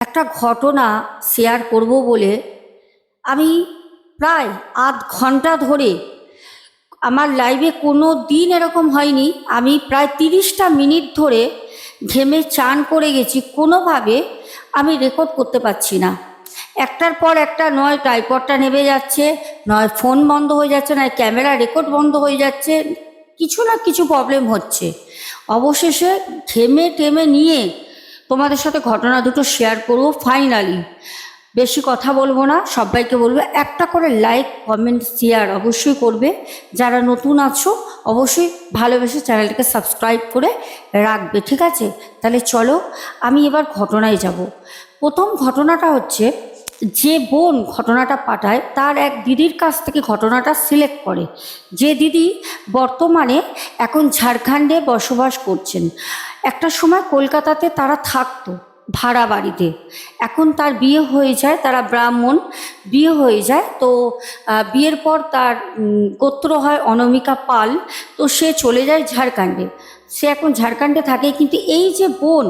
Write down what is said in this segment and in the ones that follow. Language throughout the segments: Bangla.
একটা ঘটনা শেয়ার করব বলে আমি প্রায় আধ ঘন্টা ধরে আমার লাইভে কোনো দিন এরকম হয়নি। আমি প্রায় 30টা মিনিট ধরে ঘেমে চান করে গেছি, কোনোভাবে আমি রেকর্ড করতে পারছি না। একটার পর একটা, নয় ট্রাইপডটা নেমে যাচ্ছে, নয় ফোন বন্ধ হয়ে যাচ্ছে, নয় ক্যামেরা রেকর্ড বন্ধ হয়ে যাচ্ছে, কিছু না কিছু প্রবলেম হচ্ছে। অবশেষে ঘেমে টেমে নিয়ে তোমাদের সাথে ঘটনা দুটো শেয়ার করবো। ফাইনালি বেশি কথা বলবো না, সবাইকে বলবো একটা করে লাইক কমেন্ট শেয়ার অবশ্যই করবে। যারা নতুন আছো অবশ্যই ভালোবেসে চ্যানেলটাকে সাবস্ক্রাইব করে রাখবে, ঠিক আছে? তাহলে চলো আমি এবার ঘটনায় যাব। প্রথম ঘটনাটা হচ্ছে, যে বোন ঘটনাটা পাঠায় তার এক দিদির কাছ থেকে ঘটনাটা সিলেক্ট করে। যে দিদি বর্তমানে এখন ঝাড়খণ্ডে বসবাস করছেন। একটা সময় কলকাতাতে তারা থাকতো ভাড়া বাড়িতে। এখন তার বিয়ে হয়ে যায়, তারা ব্রাহ্মণ, বিয়ে হয়ে যায়। তো বিয়ের পর তার গোত্র হয় অনামিকা পাল। তো সে চলে যায় ঝাড়খণ্ডে, সে এখন ঝাড়খণ্ডে থাকে। কিন্তু এই যে বোন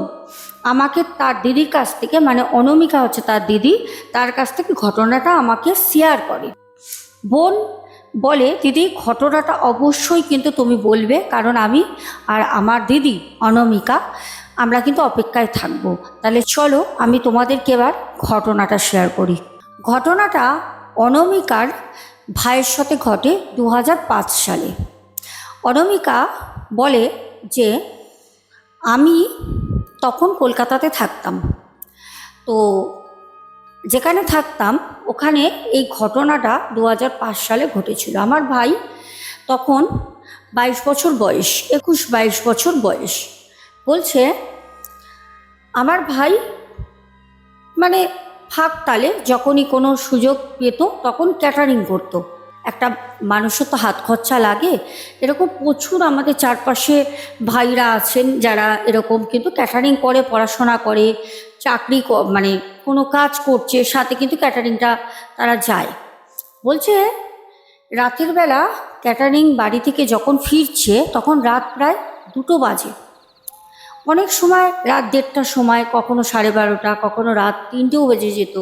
আমাকে তার দিদির কাছ থেকে, মানে অনামিকা হচ্ছে তার দিদি, তার কাছ থেকে ঘটনাটা আমাকে শেয়ার করে। বোন বলে, দিদি ঘটনাটা অবশ্যই কিন্তু তুমি বলবে, কারণ আমি আর আমার দিদি অনামিকা আমরা কিন্তু অপেক্ষায় থাকবো। তাহলে চলো আমি তোমাদেরকে এবার ঘটনাটা শেয়ার করি। ঘটনাটা অনামিকার ভাইয়ের সাথে ঘটে 2005 সালে। অনামিকা বলে যে আমি তখন কলকাতাতে থাকতাম। তো যেখানে থাকতাম ওখানে এই ঘটনাটা 2005 সালে ঘটেছিল। আমার ভাই তখন 22 বছর বয়স, 21-22 বছর বয়স। বলছে আমার ভাই মানে ফাঁক তালে যখনই কোনো সুযোগ পেত তখন ক্যাটারিং করতো। একটা মানুষের তো হাত খরচা লাগে, এরকম প্রচুর আমাদের চারপাশে ভাইরা আছেন যারা এরকম কিন্তু ক্যাটারিং করে, পড়াশোনা করে, চাকরি মানে কোনো কাজ করছে, সাথে কিন্তু ক্যাটারিংটা তারা যায়। বলছে রাতের বেলা ক্যাটারিং বাড়ি থেকে যখন ফিরছে তখন রাত প্রায় 2টো বাজে। অনেক সময় রাত 1:30টার সময়, কখনো 12:30, কখনো রাত 3টেও বেজে যেত।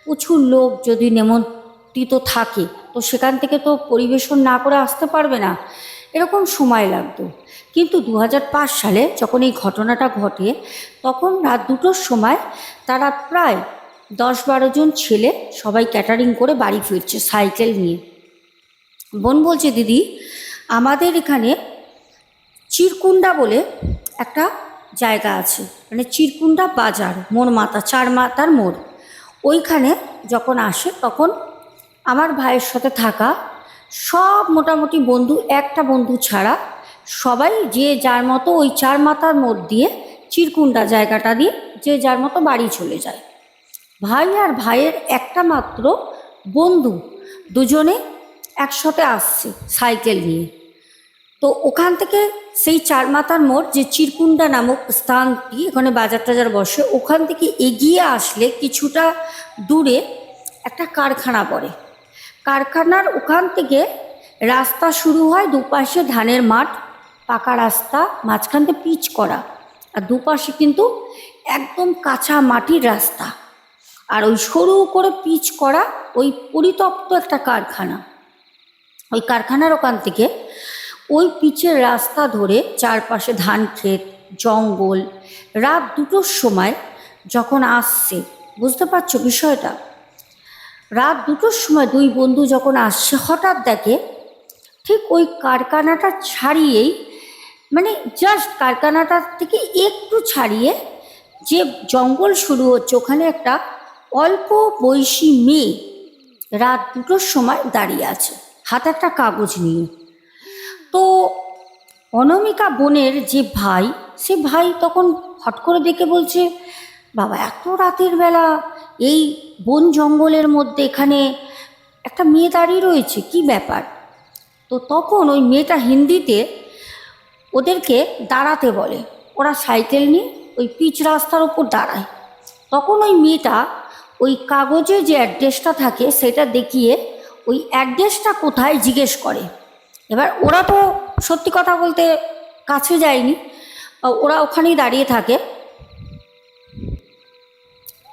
প্রচুর লোক যদি নেমন্ত্রিত থাকে তো সেখান থেকে তো পরিবেশন না করে আসতে পারবে না, এরকম সময় লাগতো। কিন্তু 2005 সালে যখন এই ঘটনাটা ঘটে তখন রাত 2টোর সময় তারা প্রায় 10-12 জন ছেলে সবাই ক্যাটারিং করে বাড়ি ফিরছে সাইকেল নিয়ে। বোন বলছে, দিদি আমাদের এখানে চিরকুন্ডা বলে একটা জায়গা আছে, মানে চিরকুন্ডা বাজার, মোড় মাথা, 4 মাথার মোড়। ওইখানে যখন আসে তখন আমার ভাইয়ের সাথে থাকা সব মোটামুটি বন্ধু, একটা বন্ধু ছাড়া সবাই যে যার মতো ওই 4 মাথার মোড় দিয়ে, চিরকুন্ডা জায়গাটা দিয়ে যে যার মতো বাড়ি চলে যায়। ভাই আর ভাইয়ের একটা মাত্র বন্ধু, দুজনে একসাথে আসছে সাইকেল নিয়ে। তো ওখান থেকে সেই 4 মাথার মোড়, যে চিরকুন্ডা নামক স্থানটি, ওখানে বাজার টাজার বসে, ওখান থেকে এগিয়ে আসলে কিছুটা দূরে একটা কারখানা পড়ে। কারখানার ওখান থেকে রাস্তা শুরু হয়, দুপাশে ধানের মাঠ, পাকা রাস্তা, মাঝখান থেকে পিচ করা, আর দুপাশে কিন্তু একদম কাঁচা মাটির রাস্তা। আর ওই সরু করে পিচ করা ওই পরিত্যক্ত একটা কারখানা। ওই কারখানার ওখান থেকে ওই পিচের রাস্তা ধরে চারপাশে ধান ক্ষেত, জঙ্গল। রাত 2টোর সময় যখন আসছে, বুঝতে পারছো বিষয়টা? রাত 2টোর সময় দুই বন্ধু যখন আসছে, হঠাৎ দেখে ঠিক ওই কারখানাটা ছাড়িয়েই, মানে জাস্ট কারখানাটার থেকে একটু ছাড়িয়ে যে জঙ্গল শুরু হচ্ছে, ওখানে একটা অল্প বয়সী মেয়ে রাত 2টোর সময় দাঁড়িয়ে আছে, হাতে একটা কাগজ নিয়ে। তো অনামিকা বোনের যে ভাই, সে ভাই তখন হট করে দেখে বলছে, বাবা এত রাতের বেলা এই বন জঙ্গলের মধ্যে এখানে একটা মেয়ে দাঁড়িয়ে রয়েছে, কি ব্যাপার? তো তখন ওই মেয়েটা হিন্দিতে ওদেরকে দাঁড়াতে বলে। ওরা সাইকেল নিয়ে ওই পিচ রাস্তার ওপর দাঁড়ায়। তখন ওই মেয়েটা ওই কাগজে যে অ্যাড্রেসটা থাকে সেটা দেখিয়ে ওই অ্যাড্রেসটা কোথায় জিজ্ঞেস করে। এবার ওরা তো সত্যি কথা বলতে কাছে যায়নি, ওরা ওখানেই দাঁড়িয়ে থাকে।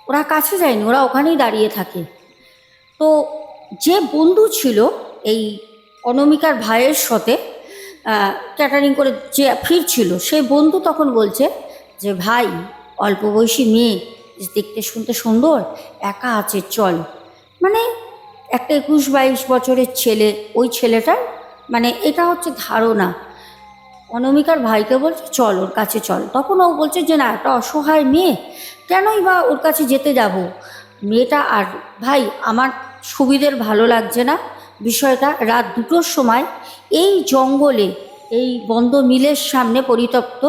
ওরা কাছে যায়নি, ওরা ওখানেই দাঁড়িয়ে থাকে। তো যে বন্ধু ছিল এই অনামিকার ভাইয়ের সাথে ক্যাটারিং করে যে ফিরছিল, সেই বন্ধু তখন বলছে যে ভাই, অল্প বয়সী মেয়ে, দেখতে শুনতে সুন্দর, একা আছে, চল। মানে একটা 21-22 বছরের ছেলে, ওই ছেলেটার মানে এটা হচ্ছে ধারণা। অনামিকার ভাইকে বলছে চল ওর কাছে চল। তখন ও বলছে যে না, একটা অসহায় মেয়ে, কেনই বা ওর কাছে যেতে যাব। মেয়েটা আর ভাই আমার সুবিধের ভালো লাগছে না বিষয়টা। রাত 2টোর সময় এই জঙ্গলে, এই বন্ধ মিলের সামনে পরিত্যক্ত,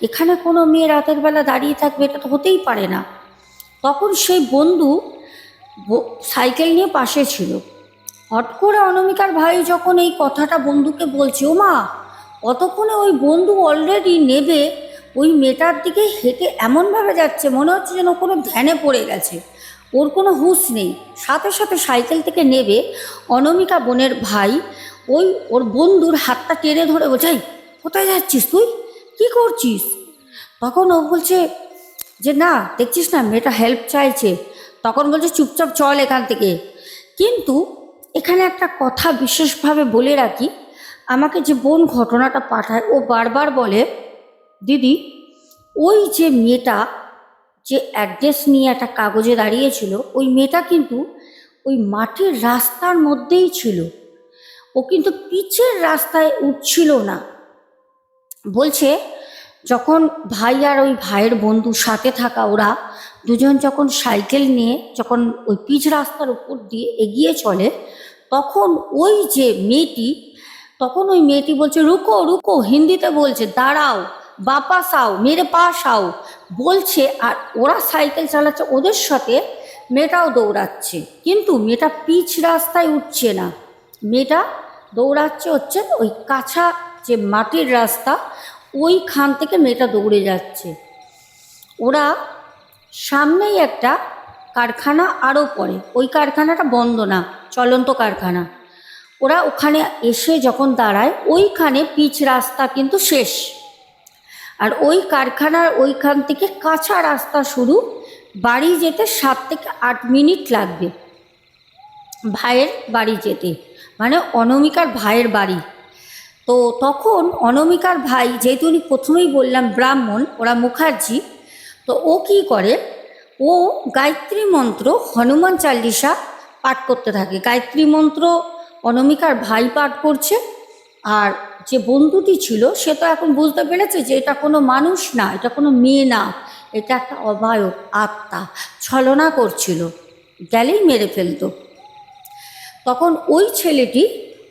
এখানে কোনো মেয়ে রাতের বেলা দাঁড়িয়ে থাকবে, এটা তো হতেই পারে না। তখন সেই বন্ধু সাইকেল নিয়ে পাশে ছিল। হট করে অনামিকার ভাই যখন এই কথাটা বন্ধুকে বলছে, ও মা, অতক্ষণে ওই বন্ধু অলরেডি নেবে ওই মেয়েটার দিকে হেঁটে এমনভাবে যাচ্ছে, মনে হচ্ছে যেন কোনো ধ্যানে পড়ে গেছে, ওর কোনো হুঁশ নেই। সাথে সাথে সাইকেল থেকে নেবে অনামিকা বোনের ভাই ওই ওর বন্ধুর হাতটা টেনে ধরে বলছে, এই কোথায় যাচ্ছিস তুই, কি করছিস? তখন ও বলছে যে না, দেখছিস না মেয়েটা হেল্প চাইছে। তখন বলছে চুপচাপ চল এখান থেকে। কিন্তু এখানে একটা কথা বিশেষভাবে বলে রাখি, আমাকে যে বোন ঘটনাটা পাঠায়, ও বারবার বলে, দিদি, ওই যে মেয়েটা যে অ্যাড্রেস নিয়ে একটা কাগজে দাঁড়িয়েছিল, ওই মেয়েটা কিন্তু ওই মাটির রাস্তার মধ্যেই ছিল, ও কিন্তু পিচের রাস্তায় উঠছিল না। বলছে যখন ভাই আর ওই ভাইয়ের বন্ধু সাথে থাকা ওরা দুজন যখন সাইকেল নিয়ে যখন ওই পিচ রাস্তার উপর দিয়ে এগিয়ে চলে, তখন ওই যে মেয়েটি, তখন ওই মেয়েটি বলছে রুকো রুকো, হিন্দিতে বলছে দাঁড়াও, বাপাস আও, মেরে পাশ আও বলছে। আর ওরা সাইকেল চালাচ্ছে ওদের সাথে, মেয়েটাও দৌড়াচ্ছে, কিন্তু মেয়েটা পিচ রাস্তায় উঠছে না, মেয়েটা দৌড়াচ্ছে হচ্ছে ওই কাঁচা যে মাটির রাস্তা, ওইখান থেকে মেয়েটা দৌড়ে যাচ্ছে। ওরা সামনেই একটা কারখানা আরও পড়ে, ওই কারখানাটা বন্ধ না, চলন্ত কারখানা। ওরা ওখানে এসে যখন দাঁড়ায়, ওইখানে পিচ রাস্তা কিন্তু শেষ, আর ওই কারখানার ওইখান থেকে কাঁচা রাস্তা শুরু। বাড়ি যেতে 7 থেকে 8 মিনিট লাগবে ভাইয়ের বাড়ি যেতে, মানে অনামিকার ভাইয়ের বাড়ি। তো তখন অনামিকার ভাই, যেহেতু উনি প্রথমেই বললাম ব্রাহ্মণ, ওরা মুখার্জি, তো ও কি করে, ও গায়ত্রী মন্ত্র, হনুমান চালিসা পাঠ করতে থাকে। গায়ত্রী মন্ত্র অনামিকার ভাই পাঠ করছে, আর যে বন্ধুটি ছিল সে তো এখন বুঝতে পেরেছে যে এটা কোনো মানুষ না, এটা কোনো মেয়ে না, এটা একটা অবায়ব আত্মা, ছলনা করছিল, গেলেই মেরে ফেলতো। তখন ওই ছেলেটি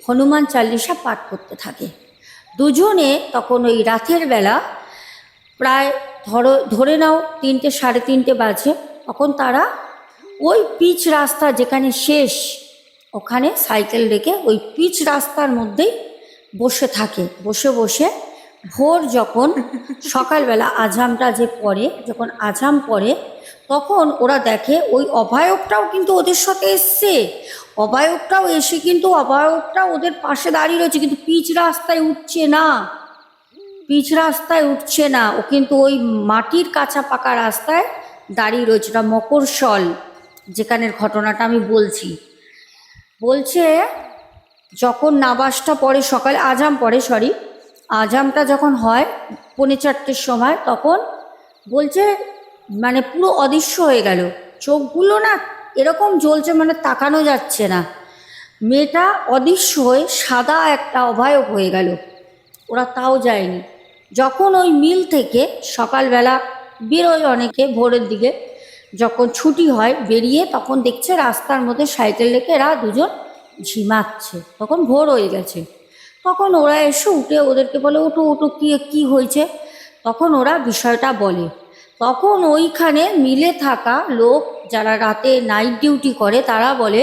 হনুমান চালিসা পাঠ করতে থাকে। দুজনে তখন ওই রাতের বেলা প্রায় ধরে নাও 3টে 3:30 বাজে, তখন তারা ওই পিচ রাস্তা যেখানে শেষ, ওখানে সাইকেল রেখে ওই পিচ রাস্তার মধ্যেই বসে থাকে। বসে বসে ভোর যখন সকালবেলা আজামটা যে পড়ে, যখন আজাম পড়ে, তখন ওরা দেখে ওই অভয়বটাও কিন্তু ওদের সাথে এসছে। অভয়বটাও এসে কিন্তু অভয়বটা ওদের পাশে দাঁড়িয়ে রয়েছে, কিন্তু পিচ রাস্তায় উঠছে না, পিচ রাস্তায় উঠছে না, ও কিন্তু ওই মাটির কাঁচা পাকা রাস্তায় দাঁড়িয়ে রয়েছে। ওটা মকরসল, যেখানের ঘটনাটা আমি বলছি। বলছে যখন নামাজটা পড়ে সকালে, আজাম পড়ে, সরি, আজামটা যখন হয় 3:45-র সময়, তখন বলছে মানে পুরো অদৃশ্য হয়ে গেল, চোখগুলো না এরকম জ্বলছে, মানে তাকানো যাচ্ছে না, মেয়েটা অদৃশ্য হয়ে সাদা একটা অভয়ব হয়ে গেল। ওরা তাও যায়নি। যখন ওই মিল থেকে সকালবেলা বেরোয় অনেকে, ভোরের দিকে যখন ছুটি হয় বেরিয়ে, তখন দেখছে রাস্তার মধ্যে সাইকেল রেখে এরা দুজন ঝিমাচ্ছে, তখন ভোর হয়ে গেছে। তখন ওরা এসে উঠে ওদেরকে বলে, ওঠো ওঠো, কী হয়েছে? তখন ওরা বিষয়টা বলে। তখন ওইখানে মিলে থাকা লোক যারা রাতে নাইট ডিউটি করে, তারা বলে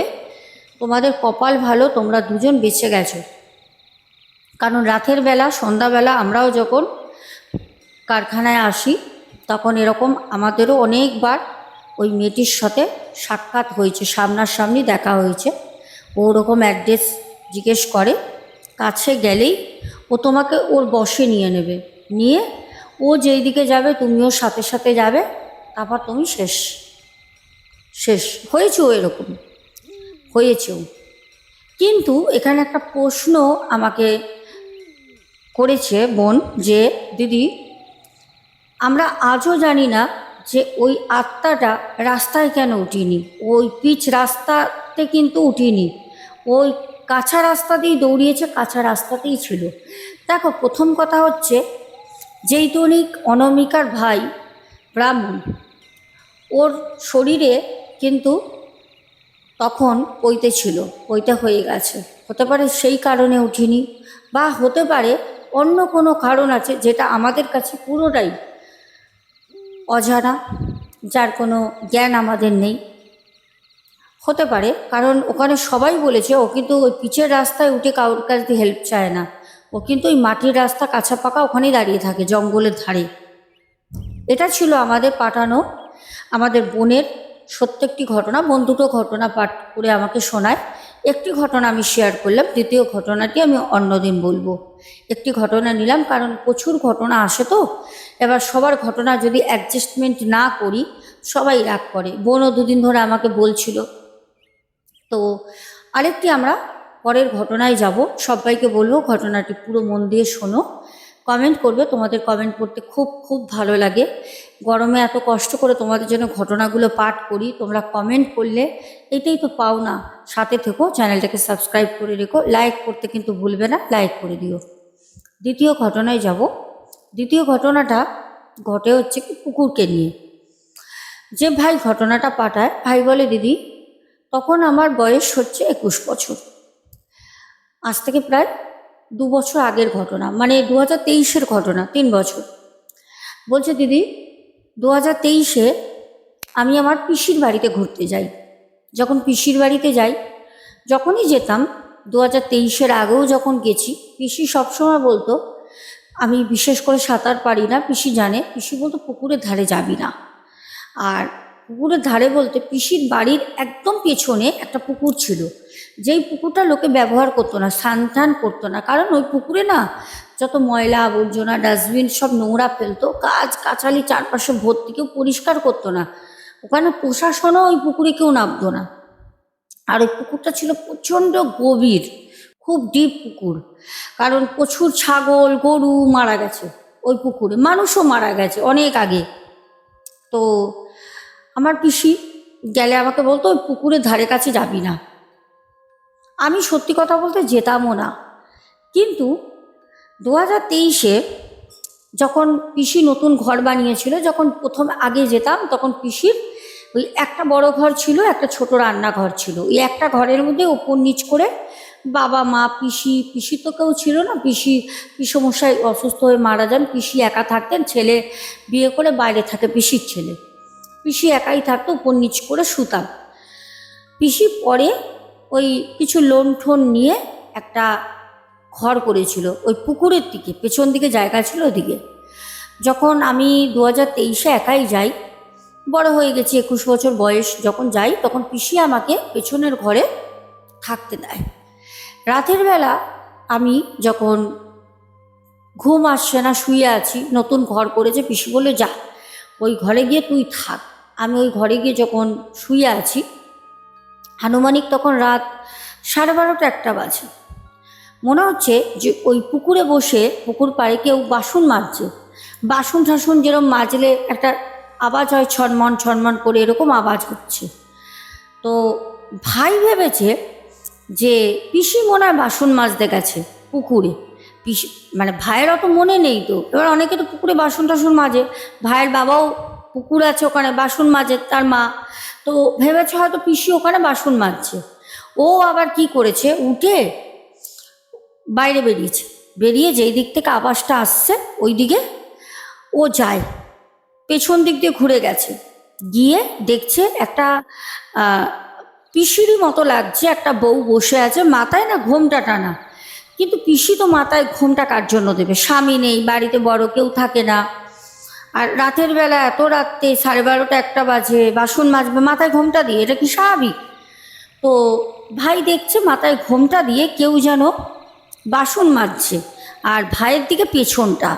তোমাদের কপাল ভালো, তোমরা দুজন বেঁচে গেছো। কারণ রাতের বেলা, সন্ধ্যাবেলা আমরাও যখন কারখানায় আসি, তখন এরকম আমাদেরও অনেকবার ওই মেয়েটির সাথে সাক্ষাৎ হয়েছে, সামনাসামনি দেখা হয়েছে। ওরকম অ্যাড্রেস জিজ্ঞেস করে, কাছে গেলেই ও তোমাকে ওর বশে নিয়ে নেবে, নিয়ে ও যেই দিকে যাবে তুমিও সাথে সাথে যাবে, তারপর তুমি শেষ। শেষ হয়েছেও, এরকম হয়েছেও। কিন্তু এখানে একটা প্রশ্ন আমাকে করেছে বোন, যে দিদি আমরা আজও জানি না যে ওই আত্মাটা রাস্তায় কেন উঠিনি, ওই পিচ রাস্তাতে কিন্তু উঠিনি, ওই কাঁচা রাস্তা দিয়েই দৌড়িয়েছে, কাঁচা রাস্তাতেই ছিল। দেখো, প্রথম কথা হচ্ছে যেইটনিক অনামিকার ভাই ব্রাহ্মণ, ওর শরীরে কিন্তু তখন পৈতে ছিল, পৈতে হয়ে গেছে, হতে পারে সেই কারণে উঠিনি, বা হতে পারে অন্য কোনো কারণ আছে যেটা আমাদের কাছে পুরোটাই অজানা, যার কোনো জ্ঞান আমাদের নেই। হতে পারে, কারণ ওখানে সবাই বলেছে ও কিন্তু ওই পিচের রাস্তায় উঠে কারোর কাছ দিয়ে হেল্প চায় না, ও কিন্তু ওই মাটির রাস্তা কাঁচা পাকা ওখানেই দাঁড়িয়ে থাকে জঙ্গলের ধারে। এটা ছিল আমাদের পাঠানো, আমাদের বোনের সত্য একটি ঘটনা। বোন দুটো ঘটনা পাঠ করে আমাকে শোনায়। একটি ঘটনা আমি শেয়ার করলাম, দ্বিতীয় ঘটনাটি আমি অন্যদিন বলবো। একটি ঘটনা নিলাম কারণ প্রচুর ঘটনা আসে তো, এবার সবার ঘটনা যদি অ্যাডজাস্টমেন্ট না করি সবাই রাগ করে। বোনও দুদিন ধরে আমাকে বলছিল। তো আরেকটি আমরা পরের ঘটনায় যাব, সবাইকে বলবো ঘটনাটি পুরো মন দিয়ে শোনো, কমেন্ট করবে, তোমাদের কমেন্ট করতে খুব খুব ভালো লাগে। গরমে এত কষ্ট করে তোমাদের জন্য ঘটনাগুলো পাঠ করি, তোমরা কমেন্ট করলে এটাই তো পাও না। সাথে থেকো, চ্যানেলটাকে সাবস্ক্রাইব করে রেখো, লাইক করতে কিন্তু ভুলবে না, লাইক করে দিও। দ্বিতীয় ঘটনায় যাব। দ্বিতীয় ঘটনাটা ঘটে হচ্ছে কি কুকুরকে নিয়ে। যে ভাই ঘটনাটা পাঠায়, ভাই বলে দিদি তখন আমার বয়স হচ্ছে 21 বছর, আজ থেকে প্রায় 2 বছর আগের ঘটনা, মানে 2023-এর ঘটনা, 3 বছর। বলছে দিদি 2023-এ আমি আমার পিসির বাড়িতে ঘুরতে যাই। যখন পিসির বাড়িতে যাই, যখনই যেতাম 2023-এর আগেও যখন গেছি, পিসি সবসময় বলতো, আমি বিশেষ করে সাঁতার পারি না, পিসি জানে, পিসি বলতো পুকুরের ধারে যাবি না। আর পুকুরের ধারে বলতে পিসির বাড়ির একদম পেছনে একটা পুকুর ছিল, যেই পুকুরটা লোকে ব্যবহার করতো না, স্নান টান করতো না, কারণ ওই পুকুরে না যত ময়লা আবর্জনা ডাস্টবিন সব নোংরা ফেলতো, গাছ গাছালি চারপাশে ভর্তি, কেউ পরিষ্কার করতো না, ওখানে প্রশাসনও ওই পুকুরে কেউ নামতো না। আর ওই পুকুরটা ছিল প্রচণ্ড গভীর, খুব ডিপ পুকুর, কারণ প্রচুর ছাগল গরু মারা গেছে ওই পুকুরে, মানুষও মারা গেছে অনেক আগে। তো আমার পিসি গেলে আমাকে বলতো ওই পুকুরের ধারে কাছে যাবি না। আমি সত্যি কথা বলতে যেতামও না। কিন্তু 2023-এ যখন পিসি নতুন ঘর বানিয়েছিল, যখন প্রথম আগে যেতাম, তখন পিসির ওই একটা বড় ঘর ছিল, একটা ছোট রান্নাঘর ছিল, ওই একটা ঘরের মধ্যে ওপর নিচ করে বাবা মা পিসি, পিসি তো কেউ ছিল না, পিসমশাই অসুস্থ হয়ে মারা যান, পিসি একা থাকতেন, ছেলে বিয়ে করে বাইরে থাকে পিসির ছেলে, পিসি একাই থাকতো, উপর নিচ করে শুতাম। পিসি পরে ওই কিছু লোন ঠোন নিয়ে একটা ঘর করেছিল ওই পুকুরের দিকে, পেছন দিকে জায়গা ছিল ওদিকে। যখন আমি 2023-এ একাই যাই, বড় হয়ে গেছি, 21 বছর বয়স, যখন যাই তখন পিসি আমাকে পেছনের ঘরে থাকতে দেয়। রাতের বেলা আমি যখন ঘুম আসছে না, শুয়ে আছি, নতুন ঘর করেছে, পিসি বলে যা ওই ঘরে গিয়ে তুই থাক। আমি ওই ঘরে গিয়ে যখন শুয়ে আছি, আনুমানিক তখন রাত 12:30 একটা বাজে। মনে হচ্ছে যে ওই পুকুরে বসে পুকুর পাড়ে কেউ বাসন মাজছে, বাসন টাসন যেরকম মাজলে একটা আওয়াজ হয় ছনমন ছনমন করে, এরকম আওয়াজ হচ্ছে। তো ভাই ভেবেছে যে পিসি মনে হয় বাসন মাজতে গেছে পুকুরে। পিসি মানে ভাইয়ের অত মনে নেই তো, এবার অনেকে তো পুকুরে বাসন টাসন মাজে, ভাইয়ের বাবাও পুকুর আছে ওখানে বাসন মাজে, তার মা, তো ভেবেছে হয়তো পিসি ওখানে বাসন মাজছে। ও আবার কি করেছে, উঠে বাইরে বেরিয়েছে, বেরিয়ে যেই দিক থেকে আওয়াজটা আসছে ওই দিকে ও যায়, পেছন দিক দিয়ে ঘুরে গেছে, গিয়ে দেখছে একটা পিসিরই মতো লাগছে, একটা বউ বসে আছে, মাথায় না ঘোমটা টানা। কিন্তু পিসি তো মাথায় ঘোমটা কার জন্য দেবে, স্বামী নেই, বাড়িতে বড় কেউ থাকে না, আর রাতের বেলা এত রাত্রে 12:30 একটা বাজে বাসন মাজবে মাথায় ঘোমটা দিয়ে, এটা কি স্বাভাবিক? তো ভাই দেখছে মাথায় ঘোমটা দিয়ে কেউ যেন বাসন মাজছে, আর ভাইয়ের দিকে পেছনটা।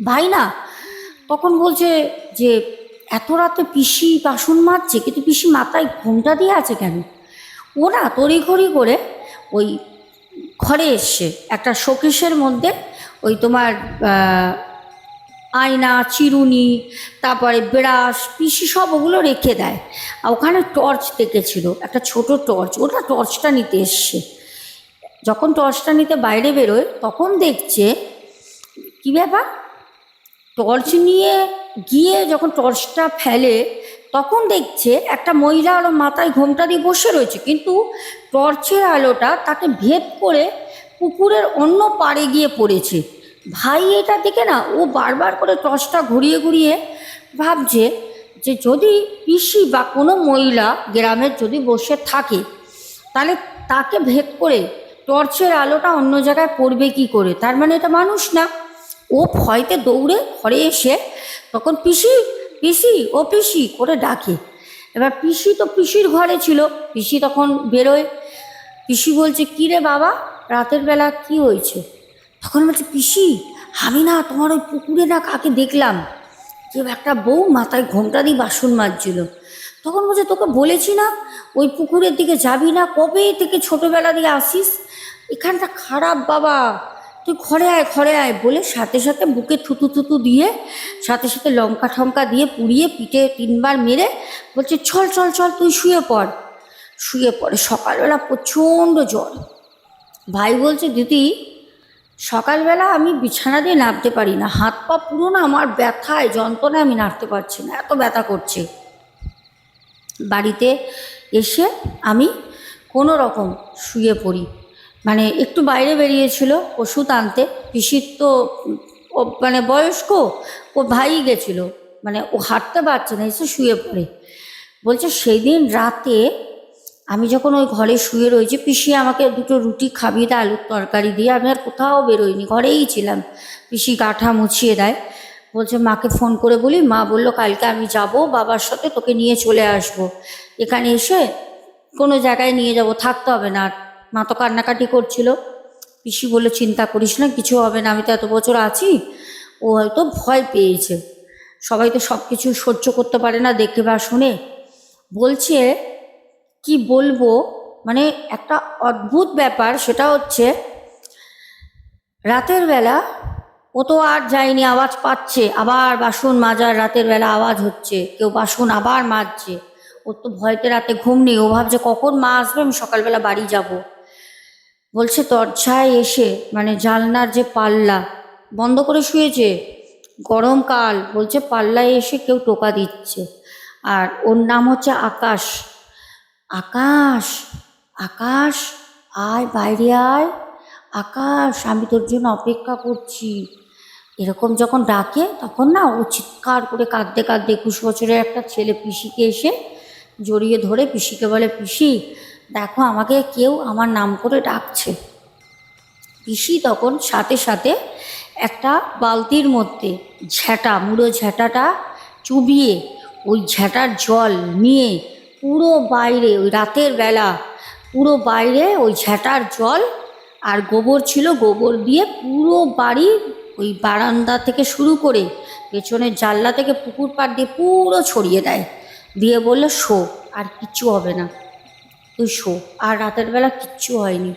ভাই না তখন বলছে যে এত রাতে পিসি বাসন মাজছে, কিন্তু পিসি মাথায় ঘোমটা দিয়ে আছে কেন? ও না তড়িঘড়ি করে ওই ঘরে এসছে, একটা শোকেসের মধ্যে ওই তোমার আয়না, চিরুনি, তারপরে ব্রাশ, পিসি সব ওগুলো রেখে দেয়। আর ওখানে টর্চ দেখেছিল, একটা ছোট টর্চ, ওটা টর্চটা নিতে এসছে। যখন টর্চটা নিতে বাইরে বেরোয় তখন দেখছে কী ব্যাপার, টর্চ নিয়ে গিয়ে যখন টর্চটা ফেলে তখন দেখছে একটা মহিলা আলো মাথায় ঘোমটা দিয়ে বসে রয়েছে, কিন্তু টর্চের আলোটা তাকে ভেদ করে পুকুরের অন্য পাড়ে গিয়ে পড়েছে। ভাই এটা দেখে না ও বারবার করে টর্চটা ঘুরিয়ে ঘুরিয়ে ভাবছে যে যদি পিসি বা কোনো মহিলা গ্রামের যদি বসে থাকে তাহলে তাকে ভেদ করে টর্চের আলোটা অন্য জায়গায় পড়বে কি করে, তার মানে এটা মানুষ না। ও ভয়তে দৌড়ে ঘরে এসে তখন পিসি পিসি ও পিসি করে ডাকে। এবার পিসি তো পিসির ঘরে ছিল, পিসি তখন বেরোয়। পিসি বলছে কী রে বাবা, রাতের বেলা কি হয়েছে? তখন বলছে পিসি আমি না তোমার ওই পুকুরে না কাকে দেখলাম, যে একটা বউ মাথায় ঘোমটা দিয়ে বাসন মাজছিল। তখন বলছে তোকে বলেছি না ওই পুকুরের দিকে যাবি না, কবে থেকে ছোটোবেলা দিয়ে আসিস, এখানটা খারাপ বাবা, তুই ঘরে আয় বলে সাথে সাথে বুকে থুতু থুতু দিয়ে সাথে সাথে লঙ্কা ঠঙ্কা দিয়ে পুড়িয়ে পিঠে 3বার মেরে বলছে চল চল চল তুই শুয়ে পড়। শুয়ে পড়ে। সকালবেলা প্রচণ্ড জ্বর। ভাই বলছে দিদি সকালবেলা আমি বিছানা দিয়ে নামতে পারি না, হাত পা পুরো না আমার ব্যথায় যন্ত্রণায় আমি নাড়তে পারছি না, এত ব্যথা করছে। বাড়িতে এসে আমি কোনো রকম শুয়ে পড়ি। মানে একটু বাইরে বেরিয়েছিল ওষুধ আনতে, পিসির তো মানে বয়স্ক, ও ভাই গেছিল, মানে ও হাঁটতে পারছে না, এসে শুয়ে পড়ে। বলছে সেই দিন রাতে আমি যখন ওই ঘরে শুয়ে রয়েছি, পিসি আমাকে 2টো রুটি খাবিয়ে দেয় আলুর তরকারি দিয়ে, আমি আর কোথাও বেরোইনি, ঘরেই ছিলাম। পিসি গাঁঠা মুছিয়ে দেয়। বলছে মাকে ফোন করে বলি, মা বললো কালকে আমি যাব বাবার সাথে, তোকে নিয়ে চলে আসব, এখানে এসে কোনো জায়গায় নিয়ে যাব, থাকতে হবে না। মা তো কান্নাকাটি করছিল। পিসি বললো চিন্তা করিস না, কিছু হবে না, আমি তো এত বছর আছি। ও হয়তো ভয় পেয়েছে, সবাই তো সব কিছু সহ্য করতে পারে না দেখে বা শুনে। বলছে কি বলবো, মানে একটা অদ্ভুত ব্যাপার, সেটা হচ্ছে রাতের বেলা ও তো আর যায়নি, আওয়াজ পাচ্ছে আবার বাসন মাজার, রাতের বেলা আওয়াজ হচ্ছে, কেউ বাসন আবার মাজছে। ওর তো ভয়তে রাতে ঘুম নেই, ও ভাবছে কখন মা আসবে আমি সকালবেলা বাড়ি যাব। বলছে দরজায় এসে মানে জানলার যে পাল্লা বন্ধ করে শুয়েছে, গরমকাল, বলছে পাল্লায় এসে কেউ টোকা দিচ্ছে। আর ওর নাম হচ্ছে আকাশ। আকাশ, আকাশ আয় বাইরে আয়, আকাশ আমি তোর জন্য অপেক্ষা করছি, এরকম যখন ডাকে তখন না ও চিৎকার করে কাঁদতে কাঁদতে 21 বছরের একটা ছেলে পিসিকে এসে জড়িয়ে ধরে পিসিকে বলে পিসি দেখো আমাকে কেউ আমার নাম করে ডাকছে। পিসি তখন সাথে সাথে একটা বালতির মধ্যে মুড়ো ঝ্যাঁটাটা চুবিয়ে ওই ঝ্যাঁটার জল নিয়ে পুরো বাইরে, ওই রাতের বেলা পুরো বাইরে ওই ঝ্যাঁটার জল আর গোবর ছিল, গোবর দিয়ে পুরো বাড়ি ওই বারান্দা থেকে শুরু করে পেছনের জানলা থেকে পুকুর পাড় দিয়ে পুরো ছড়িয়ে দেয়। দিয়ে বললো শো, আর কিচ্ছু হবে না, তুই শো। আর রাতের বেলা কিচ্ছু হয়নি।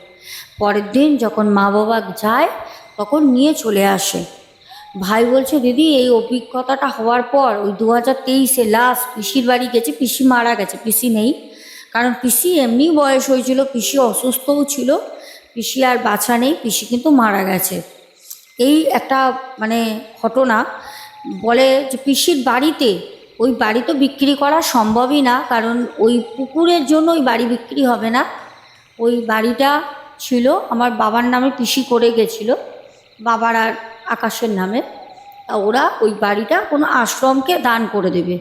পরের দিন যখন মা বাবা যায় তখন নিয়ে চলে আসে। ভাই বলছে দিদি এই অভিজ্ঞতাটা হওয়ার পর ওই 2023-এ লাস্ট পিসির বাড়ি গেছে, পিসি মারা গেছে, পিসি নেই, কারণ পিসি এমনি বয়স হয়েছিল, পিসি অসুস্থও ছিল, পিসি আর বাছা নেই, পিসি কিন্তু মারা গেছে। এই একটা মানে ঘটনা। বলে যে পিসির বাড়িতে, ওই বাড়ি তো বিক্রি করা সম্ভবই না, কারণ ওই পুকুরের জন্য ওই বাড়ি বিক্রি হবে না। ওই বাড়িটা ছিল আমার বাবার নামে, পিসি করে গেছিল বাবার আর আকাশের নামে। ওরা ওই বাড়িটা কোনো আশ্রমকে দান করে দেবে।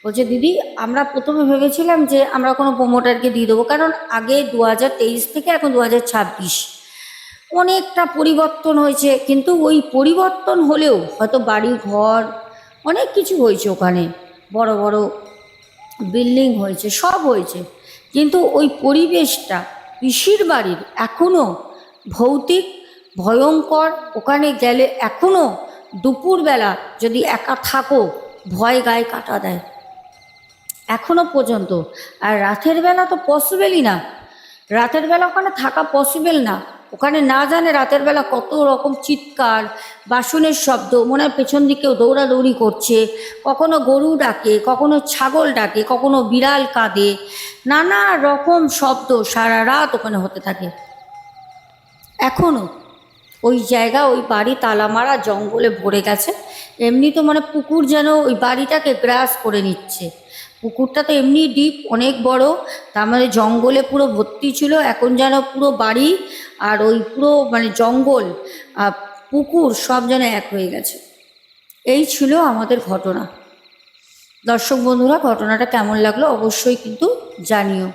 বলছে দিদি আমরা প্রথমে ভেবেছিলাম যে আমরা কোনো প্রমোটারকে দিয়ে দেবো, কারণ আগে 2023 থেকে এখন 2026 অনেকটা পরিবর্তন হয়েছে, কিন্তু ওই পরিবর্তন হলেও হয়তো বাড়ি ঘর অনেক কিছু হয়েছে, ওখানে বড় বড় বিল্ডিং হয়েছে, সব হয়েছে, কিন্তু ওই পরিবেশটা পিসির বাড়ির এখনও ভৌতিক ভয়ঙ্কর। ওখানে গেলে এখনও দুপুরবেলা যদি একা থাকো ভয় গায়ে কাটা দেয় এখনো পর্যন্ত। আর রাতের বেলা তো পসিবলই না, রাতের বেলা ওখানে থাকা পসিবল না। ওখানে না জানে রাতের বেলা কত রকম চিৎকার, বাসনের শব্দ, মনে হয় পেছন দিকেও দৌড়াদৌড়ি করছে, কখনো গরু ডাকে, কখনো ছাগল ডাকে, কখনো বিড়াল কাঁদে, নানা রকম শব্দ সারা রাত ওখানে হতে থাকে। এখনও ওই জায়গা, ওই বাড়ি তালা মারা, জঙ্গলে ভরে গেছে। এমনি তো মানে পুকুর যেন ওই বাড়িটাকে গ্রাস করে নিচ্ছে। পুকুরটা তো এমনি ডিপ, অনেক বড়, তার মানে জঙ্গলে পুরো ভর্তি ছিল। এখন যেন পুরো বাড়ি আর ওই পুরো মানে জঙ্গল আর পুকুর সব যেন এক হয়ে গেছে। এই ছিল আমাদের ঘটনা। দর্শক বন্ধুরা, ঘটনাটা কেমন লাগলো অবশ্যই কিন্তু জানিও।